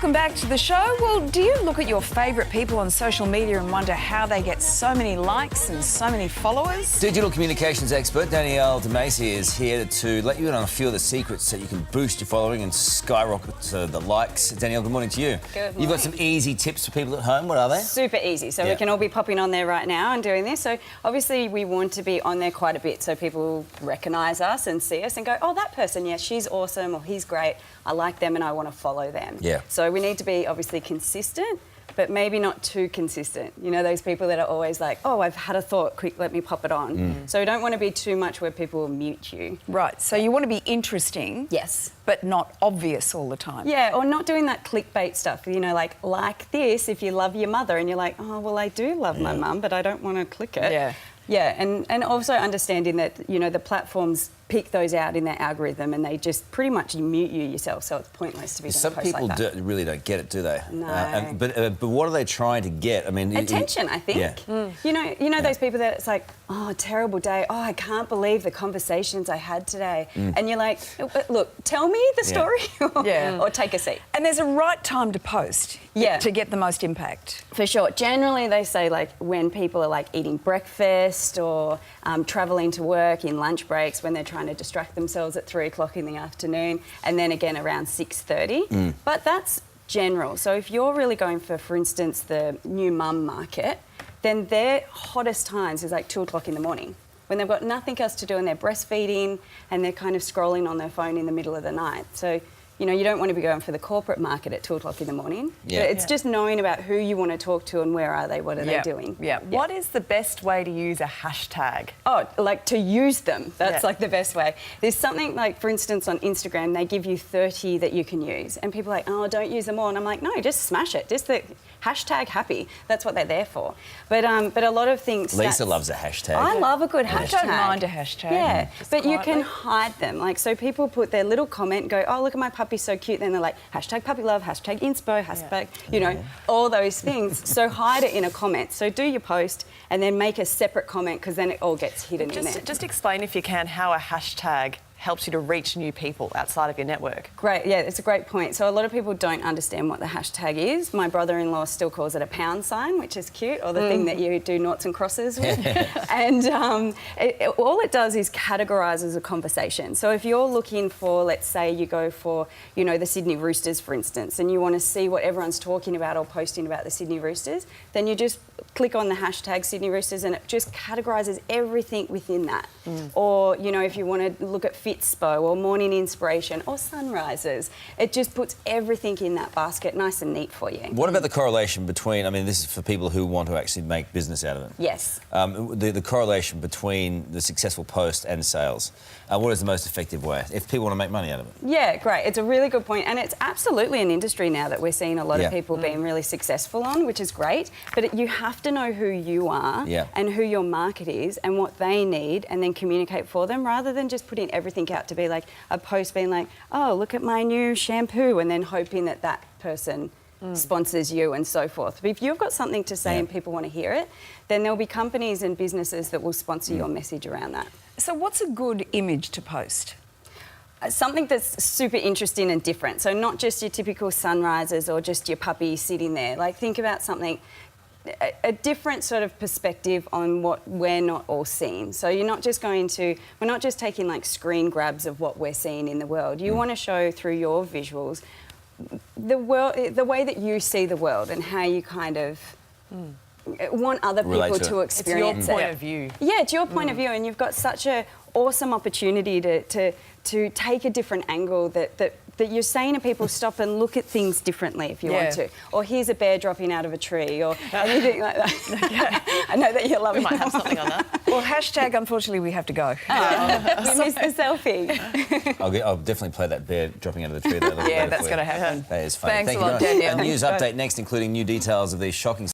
Welcome back to the show. Well, do you look at your favourite people on social media and wonder how they get so many likes and so many followers? Digital communications expert Danielle Di-Masi is here to let you in on a few of the secrets that you can boost your following and skyrocket the likes. Danielle, good morning to you. Good morning. You've got some easy tips for people at home. What are they? Super easy. So we can all be popping on there right now and doing this. So obviously we want to be on there quite a bit so people recognise us and see us and go, oh, that person, yeah, she's awesome or he's great. I like them and I want to follow them. Yeah. So we need to be obviously consistent, but maybe not too consistent. You know, those people that are always like, oh, I've had a thought, quick, let me pop it on. So we don't want to be too much where people will mute you. Right, so you want to be interesting. Yes. But not obvious all the time. Yeah, or not doing that clickbait stuff, you know, like this if you love your mother and you're like, oh, well, I do love my mum, but I don't want to click it. Yeah. Yeah, and also understanding that, you know, the platforms pick those out in their algorithm and they just pretty much mute you yourself, so it's pointless to be doing Some posts people like that. really don't get it, do they? No. But what are they trying to get? I mean, attention, I think. Yeah. You know those people that it's like, oh, terrible day. Oh, I can't believe the conversations I had today. And you're like, look, tell me the story or take a seat. And there's a right time to post to get the most impact. For sure. Generally, they say like when people are like eating breakfast or travelling to work in lunch breaks when they're trying to distract themselves at 3 o'clock in the afternoon, and then again around 6:30. But that's general. So if you're really going for instance, the new mum market, then their hottest times is like 2 o'clock in the morning when they've got nothing else to do and they're breastfeeding and they're kind of scrolling on their phone in the middle of the night. So, you know, you don't want to be going for the corporate market at 2 o'clock in the morning. Yeah. It's just knowing about who you want to talk to and where are they, what are they doing. Yeah. What is the best way to use a hashtag? Oh, like to use them. That's like the best way. There's something like, for instance, on Instagram, they give you 30 that you can use. And people are like, oh, don't use them all. And I'm like, no, just smash it. Just the hashtag happy. That's what they're there for. But a lot of things... Lisa loves a hashtag. I love a good hashtag. I don't mind a hashtag. Yeah, but quietly. you can hide them. Like, so people put their little comment and go, oh, look at my puppy, so cute. Then they're like, hashtag puppy love, hashtag inspo, hashtag, you know, all those things. So hide it in a comment. So do your post and then make a separate comment because then it all gets hidden in there. Just explain, if you can, how a hashtag helps you to reach new people outside of your network. Great, yeah, it's a great point. So a lot of people don't understand what the hashtag is. My brother-in-law still calls it a pound sign, which is cute, or the thing that you do noughts and crosses with. And all it does is categorises a conversation. So if you're looking for, let's say you go for, you know, the Sydney Roosters, for instance, and you want to see what everyone's talking about or posting about the Sydney Roosters, then you just click on the hashtag Sydney Roosters and it just categorises everything within that. Or, you know, if you want to look at Fitspo or morning inspiration or sunrises, it just puts everything in that basket nice and neat for you. What about the correlation between, I mean, this is for people who want to actually make business out of it. Yes. The correlation between the successful post and sales. What is the most effective way if people want to make money out of it? Yeah, great. It's a really good point. And it's absolutely an industry now that we're seeing a lot of people being really successful on, which is great. But you have to know who you are and who your market is and what they need and then communicate for them rather than just putting everything out to be like a post being like, oh, look at my new shampoo, and then hoping that that person sponsors you and so forth. But if you've got something to say and people want to hear it, then there'll be companies and businesses that will sponsor your message around that. So what's a good image to post? Something that's super interesting and different. So not just your typical sunrises or just your puppy sitting there. Like, think about something, a different sort of perspective on what we're not all seeing. So you're not just going to, we're not just taking like screen grabs of what we're seeing in the world. You want to show through your visuals the way that you see the world and how you kind of want other people to experience it. It's your point of view. Yeah, it's your point of view, and you've got such an awesome opportunity to take a different angle that you're saying to people, stop and look at things differently if you want to. Or here's a bear dropping out of a tree or anything like that. I know that you're loving We might have something on that. Well, hashtag, unfortunately, we have to go. We missed the selfie. I'll definitely play that bear dropping out of the tree. Yeah, that's going to happen. That is funny. Thanks Thank a lot, you very much. Danielle. A news update next, including new details of these shocking